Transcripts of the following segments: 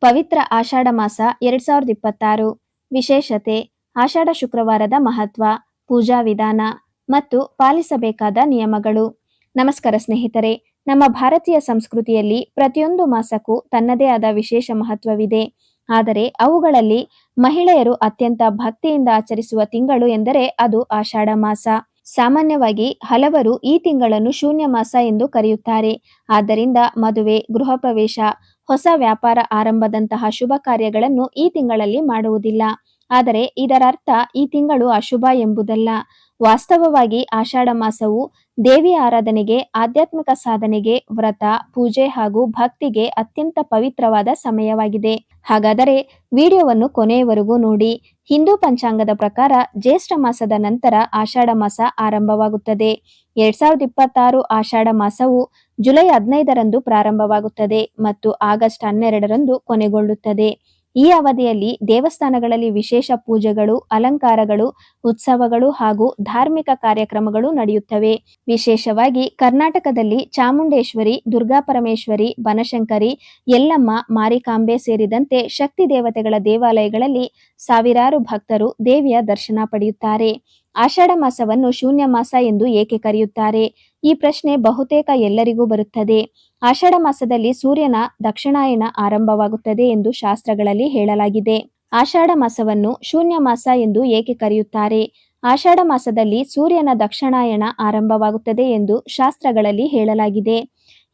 ಪವಿತ್ರ ಆಷಾಢ ಮಾಸ 2026 ವಿಶೇಷತೆ, ಆಷಾಢ ಶುಕ್ರವಾರದ ಮಹತ್ವ, ಪೂಜಾ ವಿಧಾನ ಮತ್ತು ಪಾಲಿಸಬೇಕಾದ ನಿಯಮಗಳು. ನಮಸ್ಕಾರ ಸ್ನೇಹಿತರೆ, ನಮ್ಮ ಭಾರತೀಯ ಸಂಸ್ಕೃತಿಯಲ್ಲಿ ಪ್ರತಿಯೊಂದು ಮಾಸಕ್ಕೂ ತನ್ನದೇ ಆದ ವಿಶೇಷ ಮಹತ್ವವಿದೆ. ಆದರೆ ಅವುಗಳಲ್ಲಿ ಮಹಿಳೆಯರು ಅತ್ಯಂತ ಭಕ್ತಿಯಿಂದ ಆಚರಿಸುವ ತಿಂಗಳು ಎಂದರೆ ಅದು ಆಷಾಢ ಮಾಸ. ಸಾಮಾನ್ಯವಾಗಿ ಹಲವರು ಈ ತಿಂಗಳನ್ನು ಶೂನ್ಯ ಮಾಸ ಎಂದು ಕರೆಯುತ್ತಾರೆ. ಆದ್ದರಿಂದ ಮದುವೆ, ಗೃಹ ಪ್ರವೇಶ, ಹೊಸ ವ್ಯಾಪಾರ ಆರಂಭದಂತಹ ಶುಭ ಕಾರ್ಯಗಳನ್ನು ಈ ತಿಂಗಳಲ್ಲಿ ಮಾಡುವುದಿಲ್ಲ. ಆದರೆ ಇದರರ್ಥ ಈ ತಿಂಗಳು ಅಶುಭ ಎಂಬುದಲ್ಲ. ವಾಸ್ತವವಾಗಿ ಆಷಾಢ ಮಾಸವು ದೇವಿಯ ಆರಾಧನೆಗೆ, ಆಧ್ಯಾತ್ಮಿಕ ಸಾಧನೆಗೆ, ವ್ರತ, ಪೂಜೆ ಹಾಗೂ ಭಕ್ತಿಗೆ ಅತ್ಯಂತ ಪವಿತ್ರವಾದ ಸಮಯವಾಗಿದೆ. ಹಾಗಾದರೆ ವಿಡಿಯೋವನ್ನು ಕೊನೆಯವರೆಗೂ ನೋಡಿ. ಹಿಂದೂ ಪಂಚಾಂಗದ ಪ್ರಕಾರ ಜ್ಯೇಷ್ಠ ಮಾಸದ ನಂತರ ಆಷಾಢ ಮಾಸ ಆರಂಭವಾಗುತ್ತದೆ. 2026 ಆಷಾಢ ಮಾಸವು ಜುಲೈ 15ರಂದು ಪ್ರಾರಂಭವಾಗುತ್ತದೆ ಮತ್ತು ಆಗಸ್ಟ್ 12ರಂದು ಕೊನೆಗೊಳ್ಳುತ್ತದೆ. ಈ ಅವಧಿಯಲ್ಲಿ ದೇವಸ್ಥಾನಗಳಲ್ಲಿ ವಿಶೇಷ ಪೂಜೆಗಳು, ಅಲಂಕಾರಗಳು, ಉತ್ಸವಗಳು ಹಾಗೂ ಧಾರ್ಮಿಕ ಕಾರ್ಯಕ್ರಮಗಳು ನಡೆಯುತ್ತವೆ. ವಿಶೇಷವಾಗಿ ಕರ್ನಾಟಕದಲ್ಲಿ ಚಾಮುಂಡೇಶ್ವರಿ, ದುರ್ಗಾಪರಮೇಶ್ವರಿ, ಬನಶಂಕರಿ, ಯಲ್ಲಮ್ಮ, ಮಾರಿಕಾಂಬೆ ಸೇರಿದಂತೆ ಶಕ್ತಿ ದೇವತೆಗಳ ದೇವಾಲಯಗಳಲ್ಲಿ ಸಾವಿರಾರು ಭಕ್ತರು ದೇವಿಯ ದರ್ಶನ ಪಡೆಯುತ್ತಾರೆ. ಆಷಾಢ ಮಾಸವನ್ನು ಶೂನ್ಯ ಮಾಸ ಎಂದು ಏಕೆ ಕರೆಯುತ್ತಾರೆ? ಈ ಪ್ರಶ್ನೆ ಬಹುತೇಕ ಎಲ್ಲರಿಗೂ ಬರುತ್ತದೆ. ಆಷಾಢ ಮಾಸದಲ್ಲಿ ಸೂರ್ಯನ ದಕ್ಷಿಣಾಯನ ಆರಂಭವಾಗುತ್ತದೆ ಎಂದು ಶಾಸ್ತ್ರಗಳಲ್ಲಿ ಹೇಳಲಾಗಿದೆ. ಆಷಾಢ ಮಾಸವನ್ನು ಶೂನ್ಯ ಮಾಸ ಎಂದು ಏಕೆ ಕರೆಯುತ್ತಾರೆ? ಆಷಾಢ ಮಾಸದಲ್ಲಿ ಸೂರ್ಯನ ದಕ್ಷಿಣಾಯನ ಆರಂಭವಾಗುತ್ತದೆ ಎಂದು ಶಾಸ್ತ್ರಗಳಲ್ಲಿ ಹೇಳಲಾಗಿದೆ.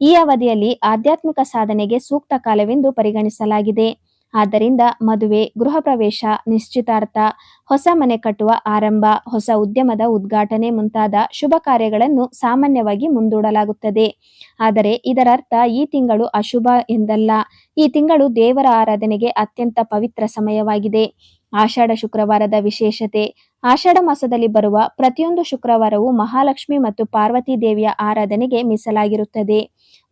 ಈ ಅವಧಿಯಲ್ಲಿ ಆಧ್ಯಾತ್ಮಿಕ ಸಾಧನೆಗೆ ಸೂಕ್ತ ಕಾಲವೆಂದು ಪರಿಗಣಿಸಲಾಗಿದೆ. ಆದ್ದರಿಂದ ಮದುವೆ, ಗೃಹ ಪ್ರವೇಶ, ನಿಶ್ಚಿತಾರ್ಥ, ಹೊಸ ಮನೆ ಕಟ್ಟುವ ಆರಂಭ, ಹೊಸ ಉದ್ಯಮದ ಉದ್ಘಾಟನೆ ಮುಂತಾದ ಶುಭ ಕಾರ್ಯಗಳನ್ನು ಸಾಮಾನ್ಯವಾಗಿ ಮುಂದೂಡಲಾಗುತ್ತದೆ. ಆದರೆ ಇದರರ್ಥ ಈ ತಿಂಗಳು ಅಶುಭ ಎಂದಲ್ಲ. ಈ ತಿಂಗಳು ದೇವರ ಆರಾಧನೆಗೆ ಅತ್ಯಂತ ಪವಿತ್ರ ಸಮಯವಾಗಿದೆ. ಆಷಾಢ ಶುಕ್ರವಾರದ ವಿಶೇಷತೆ, ಆಷಾಢ ಮಾಸದಲ್ಲಿ ಬರುವ ಪ್ರತಿಯೊಂದು ಶುಕ್ರವಾರವು ಮಹಾಲಕ್ಷ್ಮಿ ಮತ್ತು ಪಾರ್ವತಿ ದೇವಿಯ ಆರಾಧನೆಗೆ ಮೀಸಲಾಗಿರುತ್ತದೆ.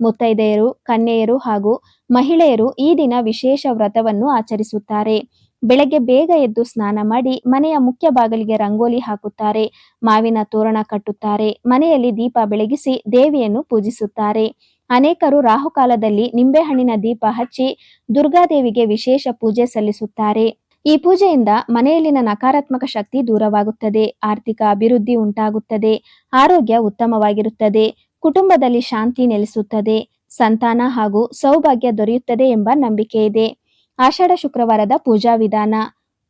ಮುತ್ತೈದೆಯರು, ಕನ್ಯೆಯರು ಹಾಗೂ ಮಹಿಳೆಯರು ಈ ದಿನ ವಿಶೇಷ ವ್ರತವನ್ನು ಆಚರಿಸುತ್ತಾರೆ. ಬೆಳಗ್ಗೆ ಬೇಗ ಎದ್ದು ಸ್ನಾನ ಮಾಡಿ ಮನೆಯ ಮುಖ್ಯ ಬಾಗಿಲಿಗೆ ರಂಗೋಲಿ ಹಾಕುತ್ತಾರೆ, ಮಾವಿನ ತೋರಣ ಕಟ್ಟುತ್ತಾರೆ, ಮನೆಯಲ್ಲಿ ದೀಪ ಬೆಳಗಿಸಿ ದೇವಿಯನ್ನು ಪೂಜಿಸುತ್ತಾರೆ. ಅನೇಕರು ರಾಹುಕಾಲದಲ್ಲಿ ನಿಂಬೆಹಣ್ಣಿನ ದೀಪ ಹಚ್ಚಿ ದುರ್ಗಾದೇವಿಗೆ ವಿಶೇಷ ಪೂಜೆ ಸಲ್ಲಿಸುತ್ತಾರೆ. ಈ ಪೂಜೆಯಿಂದ ಮನೆಯಲ್ಲಿನ ನಕಾರಾತ್ಮಕ ಶಕ್ತಿ ದೂರವಾಗುತ್ತದೆ, ಆರ್ಥಿಕ ಅಭಿವೃದ್ಧಿ ಉಂಟಾಗುತ್ತದೆ, ಆರೋಗ್ಯ ಉತ್ತಮವಾಗಿರುತ್ತದೆ, ಕುಟುಂಬದಲ್ಲಿ ಶಾಂತಿ ನೆಲೆಸುತ್ತದೆ, ಸಂತಾನ ಹಾಗೂ ಸೌಭಾಗ್ಯ ದೊರೆಯುತ್ತದೆ ಎಂಬ ನಂಬಿಕೆ ಇದೆ. ಆಷಾಢ ಶುಕ್ರವಾರದ ಪೂಜಾ ವಿಧಾನ.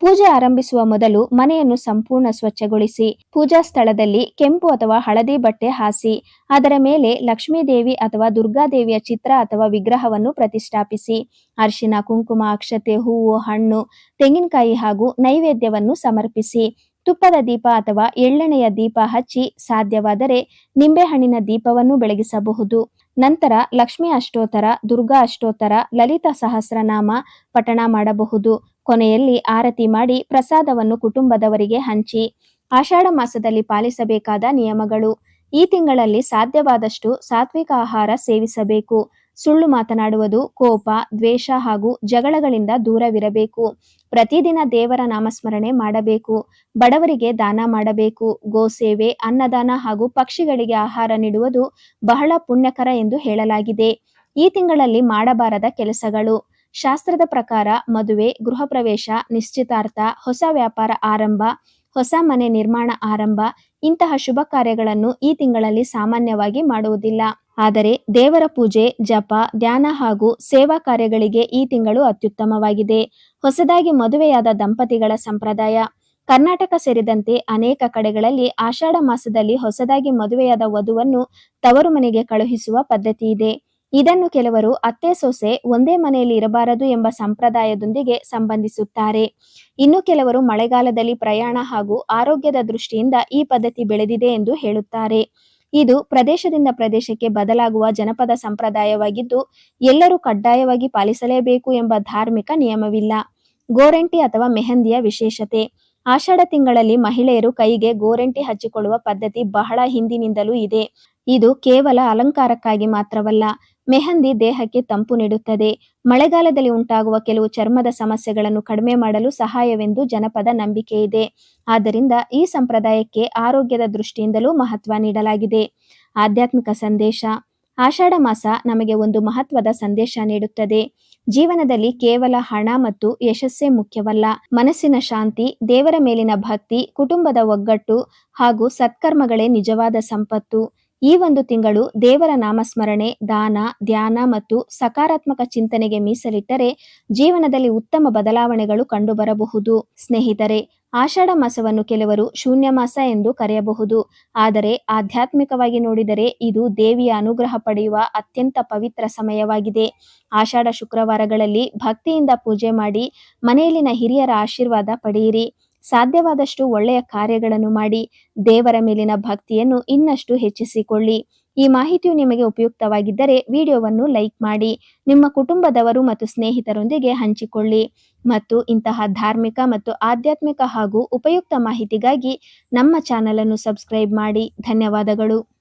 ಪೂಜೆ ಆರಂಭಿಸುವ ಮೊದಲು ಮನೆಯನ್ನು ಸಂಪೂರ್ಣ ಸ್ವಚ್ಛಗೊಳಿಸಿ, ಪೂಜಾ ಸ್ಥಳದಲ್ಲಿ ಕೆಂಪು ಅಥವಾ ಹಳದಿ ಬಟ್ಟೆ ಹಾಸಿ, ಅದರ ಮೇಲೆ ಲಕ್ಷ್ಮೀದೇವಿ ಅಥವಾ ದುರ್ಗಾದೇವಿಯ ಚಿತ್ರ ಅಥವಾ ವಿಗ್ರಹವನ್ನು ಪ್ರತಿಷ್ಠಾಪಿಸಿ, ಅರಿಶಿನ, ಕುಂಕುಮ, ಅಕ್ಷತೆ, ಹೂವು, ಹಣ್ಣು, ತೆಂಗಿನಕಾಯಿ ಹಾಗೂ ನೈವೇದ್ಯವನ್ನು ಸಮರ್ಪಿಸಿ, ತುಪ್ಪದ ದೀಪ ಅಥವಾ ಎಳ್ಳೆಣ್ಣೆಯ ದೀಪ ಹಚ್ಚಿ, ಸಾಧ್ಯವಾದರೆ ನಿಂಬೆಹಣ್ಣಿನ ದೀಪವನ್ನು ಬೆಳಗಿಸಬಹುದು. ನಂತರ ಲಕ್ಷ್ಮೀ ಅಷ್ಟೋತ್ತರ, ದುರ್ಗಾ ಅಷ್ಟೋತ್ತರ, ಲಲಿತಾ ಸಹಸ್ರನಾಮ ಪಠಣ ಮಾಡಬಹುದು. ಕೊನೆಯಲ್ಲಿ ಆರತಿ ಮಾಡಿ ಪ್ರಸಾದವನ್ನು ಕುಟುಂಬದವರಿಗೆ ಹಂಚಿ. ಆಷಾಢ ಮಾಸದಲ್ಲಿ ಪಾಲಿಸಬೇಕಾದ ನಿಯಮಗಳು. ಈ ತಿಂಗಳಲ್ಲಿ ಸಾಧ್ಯವಾದಷ್ಟು ಸಾತ್ವಿಕ ಆಹಾರ ಸೇವಿಸಬೇಕು. ಸುಳ್ಳು ಮಾತನಾಡುವುದು, ಕೋಪ, ದ್ವೇಷ ಹಾಗೂ ಜಗಳಗಳಿಂದ ದೂರವಿರಬೇಕು. ಪ್ರತಿದಿನ ದೇವರ ನಾಮಸ್ಮರಣೆ ಮಾಡಬೇಕು. ಬಡವರಿಗೆ ದಾನ ಮಾಡಬೇಕು. ಗೋಸೇವೆ, ಅನ್ನದಾನ ಹಾಗೂ ಪಕ್ಷಿಗಳಿಗೆ ಆಹಾರ ನೀಡುವುದು ಬಹಳ ಪುಣ್ಯಕರ ಎಂದು ಹೇಳಲಾಗಿದೆ. ಈ ತಿಂಗಳಲ್ಲಿ ಮಾಡಬಾರದ ಕೆಲಸಗಳು. ಶಾಸ್ತ್ರದ ಪ್ರಕಾರ ಮದುವೆ, ಗೃಹ ಪ್ರವೇಶ, ನಿಶ್ಚಿತಾರ್ಥ, ಹೊಸ ವ್ಯಾಪಾರ ಆರಂಭ, ಹೊಸ ಮನೆ ನಿರ್ಮಾಣ ಆರಂಭ ಇಂತಹ ಶುಭ ಕಾರ್ಯಗಳನ್ನು ಈ ತಿಂಗಳಲ್ಲಿ ಸಾಮಾನ್ಯವಾಗಿ ಮಾಡುವುದಿಲ್ಲ. ಆದರೆ ದೇವರ ಪೂಜೆ, ಜಪ, ಧ್ಯಾನ ಹಾಗೂ ಸೇವಾ ಕಾರ್ಯಗಳಿಗೆ ಈ ತಿಂಗಳು ಅತ್ಯುತ್ತಮವಾಗಿದೆ. ಹೊಸದಾಗಿ ಮದುವೆಯಾದ ದಂಪತಿಗಳ ಸಂಪ್ರದಾಯ. ಕರ್ನಾಟಕ ಸೇರಿದಂತೆ ಅನೇಕ ಕಡೆಗಳಲ್ಲಿ ಆಷಾಢ ಮಾಸದಲ್ಲಿ ಹೊಸದಾಗಿ ಮದುವೆಯಾದ ವಧುವನ್ನು ತವರು ಮನೆಗೆ ಕಳುಹಿಸುವ ಪದ್ಧತಿ ಇದೆ. ಇದನ್ನು ಕೆಲವರು ಅತ್ತೆ ಸೊಸೆ ಒಂದೇ ಮನೆಯಲ್ಲಿ ಇರಬಾರದು ಎಂಬ ಸಂಪ್ರದಾಯದೊಂದಿಗೆ ಸಂಬಂಧಿಸುತ್ತಾರೆ. ಇನ್ನು ಕೆಲವರು ಮಳೆಗಾಲದಲ್ಲಿ ಪ್ರಯಾಣ ಹಾಗೂ ಆರೋಗ್ಯದ ದೃಷ್ಟಿಯಿಂದ ಈ ಪದ್ಧತಿ ಬೆಳೆದಿದೆ ಎಂದು ಹೇಳುತ್ತಾರೆ. ಇದು ಪ್ರದೇಶದಿಂದ ಪ್ರದೇಶಕ್ಕೆ ಬದಲಾಗುವ ಜನಪದ ಸಂಪ್ರದಾಯವಾಗಿದ್ದು ಎಲ್ಲರೂ ಕಡ್ಡಾಯವಾಗಿ ಪಾಲಿಸಲೇಬೇಕು ಎಂಬ ಧಾರ್ಮಿಕ ನಿಯಮವಿಲ್ಲ. ಗೋರಂಟಿ ಅಥವಾ ಮೆಹಂದಿಯ ವಿಶೇಷತೆ. ಆಷಾಢ ತಿಂಗಳಲ್ಲಿ ಮಹಿಳೆಯರು ಕೈಗೆ ಗೋರಂಟಿ ಹಚ್ಚಿಕೊಳ್ಳುವ ಪದ್ಧತಿ ಬಹಳ ಹಿಂದಿನಿಂದಲೂ ಇದೆ. ಇದು ಕೇವಲ ಅಲಂಕಾರಕ್ಕಾಗಿ ಮಾತ್ರವಲ್ಲ, ಮೆಹಂದಿ ದೇಹಕ್ಕೆ ತಂಪು ನೀಡುತ್ತದೆ, ಮಳೆಗಾಲದಲ್ಲಿ ಉಂಟಾಗುವ ಕೆಲವು ಚರ್ಮದ ಸಮಸ್ಯೆಗಳನ್ನು ಕಡಿಮೆ ಮಾಡಲು ಸಹಾಯವೆಂದು ಜನಪದ ನಂಬಿಕೆ ಇದೆ. ಆದ್ದರಿಂದ ಈ ಸಂಪ್ರದಾಯಕ್ಕೆ ಆರೋಗ್ಯದ ದೃಷ್ಟಿಯಿಂದಲೂ ಮಹತ್ವ ನೀಡಲಾಗಿದೆ. ಆಧ್ಯಾತ್ಮಿಕ ಸಂದೇಶ. ಆಷಾಢ ಮಾಸ ನಮಗೆ ಒಂದು ಮಹತ್ವದ ಸಂದೇಶ ನೀಡುತ್ತದೆ. ಜೀವನದಲ್ಲಿ ಕೇವಲ ಹಣ ಮತ್ತು ಯಶಸ್ಸೇ ಮುಖ್ಯವಲ್ಲ. ಮನಸ್ಸಿನ ಶಾಂತಿ, ದೇವರ ಮೇಲಿನ ಭಕ್ತಿ, ಕುಟುಂಬದ ಒಗ್ಗಟ್ಟು ಹಾಗೂ ಸತ್ಕರ್ಮಗಳೇ ನಿಜವಾದ ಸಂಪತ್ತು. ಈ ಒಂದು ತಿಂಗಳು ದೇವರ ನಾಮಸ್ಮರಣೆ, ದಾನ, ಧ್ಯಾನ ಮತ್ತು ಸಕಾರಾತ್ಮಕ ಚಿಂತನೆಗೆ ಮೀಸಲಿಟ್ಟರೆ ಜೀವನದಲ್ಲಿ ಉತ್ತಮ ಬದಲಾವಣೆಗಳು ಕಂಡುಬರಬಹುದು. ಸ್ನೇಹಿತರೆ, ಆಷಾಢ ಮಾಸವನ್ನು ಕೆಲವರು ಶೂನ್ಯ ಮಾಸ ಎಂದು ಕರೆಯಬಹುದು. ಆದರೆ ಆಧ್ಯಾತ್ಮಿಕವಾಗಿ ನೋಡಿದರೆ ಇದು ದೇವಿಯ ಅನುಗ್ರಹ ಪಡೆಯುವ ಅತ್ಯಂತ ಪವಿತ್ರ ಸಮಯವಾಗಿದೆ. ಆಷಾಢ ಶುಕ್ರವಾರಗಳಲ್ಲಿ ಭಕ್ತಿಯಿಂದ ಪೂಜೆ ಮಾಡಿ ಮನೆಯಲ್ಲಿನ ಹಿರಿಯರ ಆಶೀರ್ವಾದ ಪಡೆಯಿರಿ. ಸಾಧ್ಯವಾದಷ್ಟು ಒಳ್ಳೆಯ ಕಾರ್ಯಗಳನ್ನು ಮಾಡಿ ದೇವರ ಮೇಲಿನ ಭಕ್ತಿಯನ್ನು ಇನ್ನಷ್ಟು ಹೆಚ್ಚಿಸಿಕೊಳ್ಳಿ. ಈ ಮಾಹಿತಿಯು ನಿಮಗೆ ಉಪಯುಕ್ತವಾಗಿದ್ದರೆ ವಿಡಿಯೋವನ್ನು ಲೈಕ್ ಮಾಡಿ, ನಿಮ್ಮ ಕುಟುಂಬದವರು ಮತ್ತು ಸ್ನೇಹಿತರೊಂದಿಗೆ ಹಂಚಿಕೊಳ್ಳಿ. ಮತ್ತು ಇಂತಹ ಧಾರ್ಮಿಕ ಮತ್ತು ಆಧ್ಯಾತ್ಮಿಕ ಹಾಗೂ ಉಪಯುಕ್ತ ಮಾಹಿತಿಗಾಗಿ ನಮ್ಮ ಚಾನಲ್ ಅನ್ನು ಸಬ್ಸ್ಕ್ರೈಬ್ ಮಾಡಿ. ಧನ್ಯವಾದಗಳು.